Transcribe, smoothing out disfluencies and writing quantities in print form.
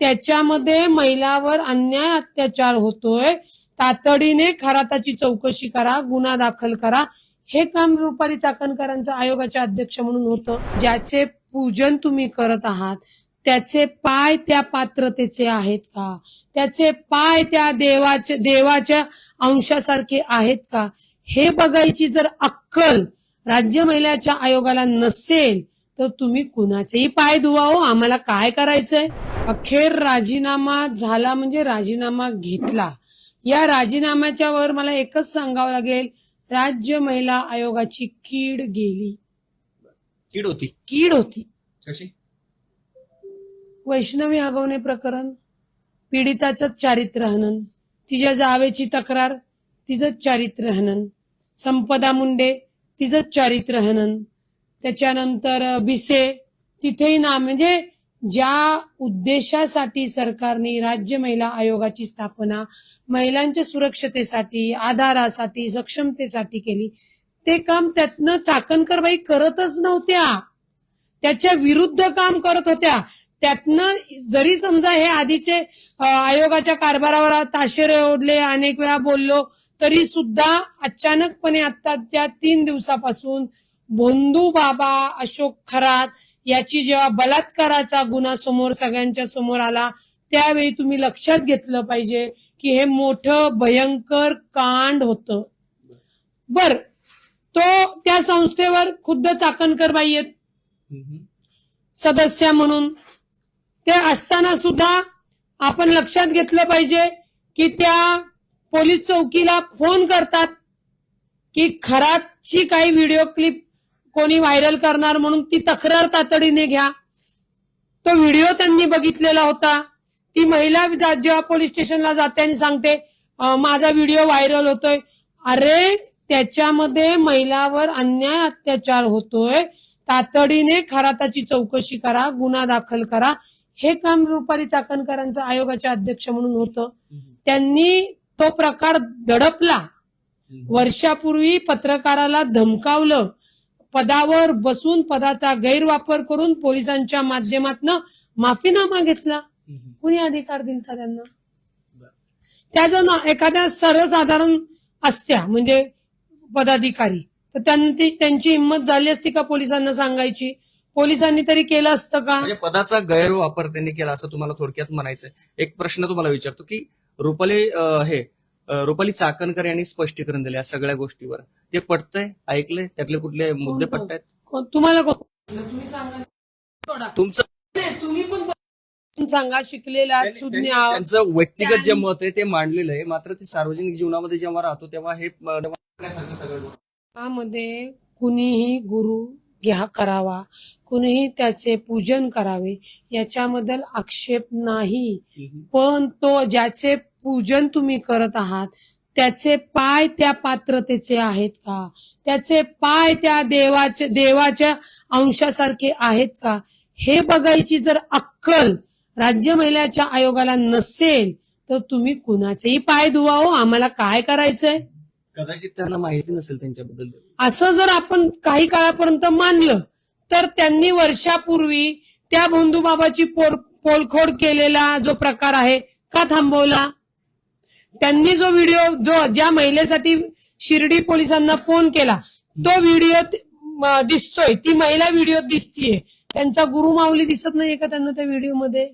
त्याच्यामध्ये महिलावर अन्याय अत्याचार होतोय, तातडीने खराताची चौकशी करा, गुन्हा दाखल करा, हे काम रुपाली चाकणकरांचं आयोगाच्या अध्यक्ष म्हणून होतं. ज्याचे पूजन तुम्ही करत आहात त्याचे पाय त्या पात्रतेचे आहेत का, त्याचे पाय त्या देवाच्या अंशासारखे आहेत का, हे बघायची जर अक्कल राज्य महिलाच्या आयोगाला नसेल तर तुम्ही कुणाचेही पाय धुवाओ, आम्हाला काय करायचंय. अखेर राजीनामा झाला म्हणजे राजीनामा घेतला. या राजीनाम्याच्या वर मला एकच सांगावं लागेल, राज्य महिला आयोगाची कीड गेली. कीड होती. कशी? वैष्णवी हगवणे प्रकरण, पीडिताचं चारित्र्य हनन, तिच्या जावेची तक्रार, तिचं चारित्र्य हनन, संपदा मुंडे, तिचं चारित्र्य हनन, त्याच्यानंतर भिसे, तिथेही ना, म्हणजे ज्या उद्देशासाठी सरकारने राज्य महिला आयोगाची स्थापना महिलांच्या सुरक्षतेसाठी, आधारासाठी, सक्षमतेसाठी केली, ते काम त्यातनं चाकणकरबाई करतच नव्हत्या, त्याच्या विरुद्ध काम करत होत्या. त्यातनं जरी समजा हे आधीचे आयोगाच्या कारभारावर ताशेरे ओढले, अनेक वेळा बोललो, तरी सुद्धा अचानकपणे आत्ताच्या 3 दिवसापासून भोंदू बाबा अशोक खरात याची जेव्हा बलात्काराचा गुन्हा समोर सगळ्यांच्या समोर आला, त्यावेळी तुम्ही लक्षात घेतलं पाहिजे की हे मोठं भयंकर कांड होतं. बर, तो त्या संस्थेवर खुद्द चाकणकरबाई आहेत सदस्य म्हणून. ते असताना सुद्धा आपण लक्षात घेतलं पाहिजे की त्या पोलीस चौकीला फोन करतात की खरातची काही व्हिडिओ क्लिप कोणी व्हायरल करणार म्हणून ती तक्रार तातडीने घ्या. तो व्हिडिओ त्यांनी बघितलेला होता. ती महिला जेव्हा पोलीस स्टेशनला जाते आणि सांगते माझा व्हिडिओ व्हायरल होतोय, अरे त्याच्यामध्ये महिलावर अन्याय अत्याचार होतोय, तातडीने खराताची चौकशी करा, गुन्हा दाखल करा, हे काम रुपाली चाकणकरांचं आयोगाच्या अध्यक्ष म्हणून होतं. त्यांनी तो प्रकार दडपला. वर्षापूर्वी पत्रकाराला धमकावलं, पदावर बसून पदाचा गैरवापर करून पोलिसांच्या माध्यमातून माफीनामा घेतला. कुणी अधिकार दिलता त्यांना? त्याचं एखाद्या सर्वसाधारण असत्या म्हणजे पदाधिकारी, तर त्यांची हिंमत झाली असती का पोलिसांना सांगायची? पोलिसांनी तरी केलं असतं का? म्हणजे पदाचा गैरवापर त्यांनी केला असं तुम्हाला थोडक्यात म्हणायचंय. एक प्रश्न तुम्हाला विचारतो की रुपाली चाकणकर यांनी स्पष्टीकरण दिले या सगळ्या गोष्टीवर, ते पटतंय? ऐकलंय? त्यातले कुठले मुद्दे पटतायत तुम्हाला? तुम्ही सांगा. तुमचं तुम्ही पण सांगा, शिकलेला सुज्ञ. त्यांचं व्यक्तिगत जे मत आहे ते मांडलेलं आहे, मात्र ते सार्वजनिक जीवनामध्ये जेव्हा राहतो तेव्हा हे त्यामध्ये कुणीही गुरु करावा, कुणीही त्याचे पूजन करावे, याच्याबद्दल आक्षेप नाही. पण तो ज्याचे पूजन तुम्ही करत आहात त्याचे पाय त्या पात्रतेचे आहेत का, त्याचे पाय त्या देवाच्या अंशासारखे आहेत का, हे बघायची जर अक्कल राज्य महिलाच्या आयोगाला नसेल तर तुम्ही कुणाचेही पाय धुवाओ, आम्हाला काय करायचंय. कदाचित त्यांना माहिती नसेल त्यांच्याबद्दल. असं जर आपण काही काळापर्यंत मानलं तर त्यांनी वर्षापूर्वी त्या भोंदूबाबाची पोलखोड केलेला जो प्रकार आहे का थांबवला? त्यांनी जो व्हिडिओ ज्या महिलेसाठी शिर्डी पोलिसांना फोन केला तो व्हिडिओ दिसतोय, ती महिला व्हिडिओ दिसतीये, त्यांचा गुरु माऊली दिसत नाहीये का त्यांना त्या व्हिडिओ मध्ये?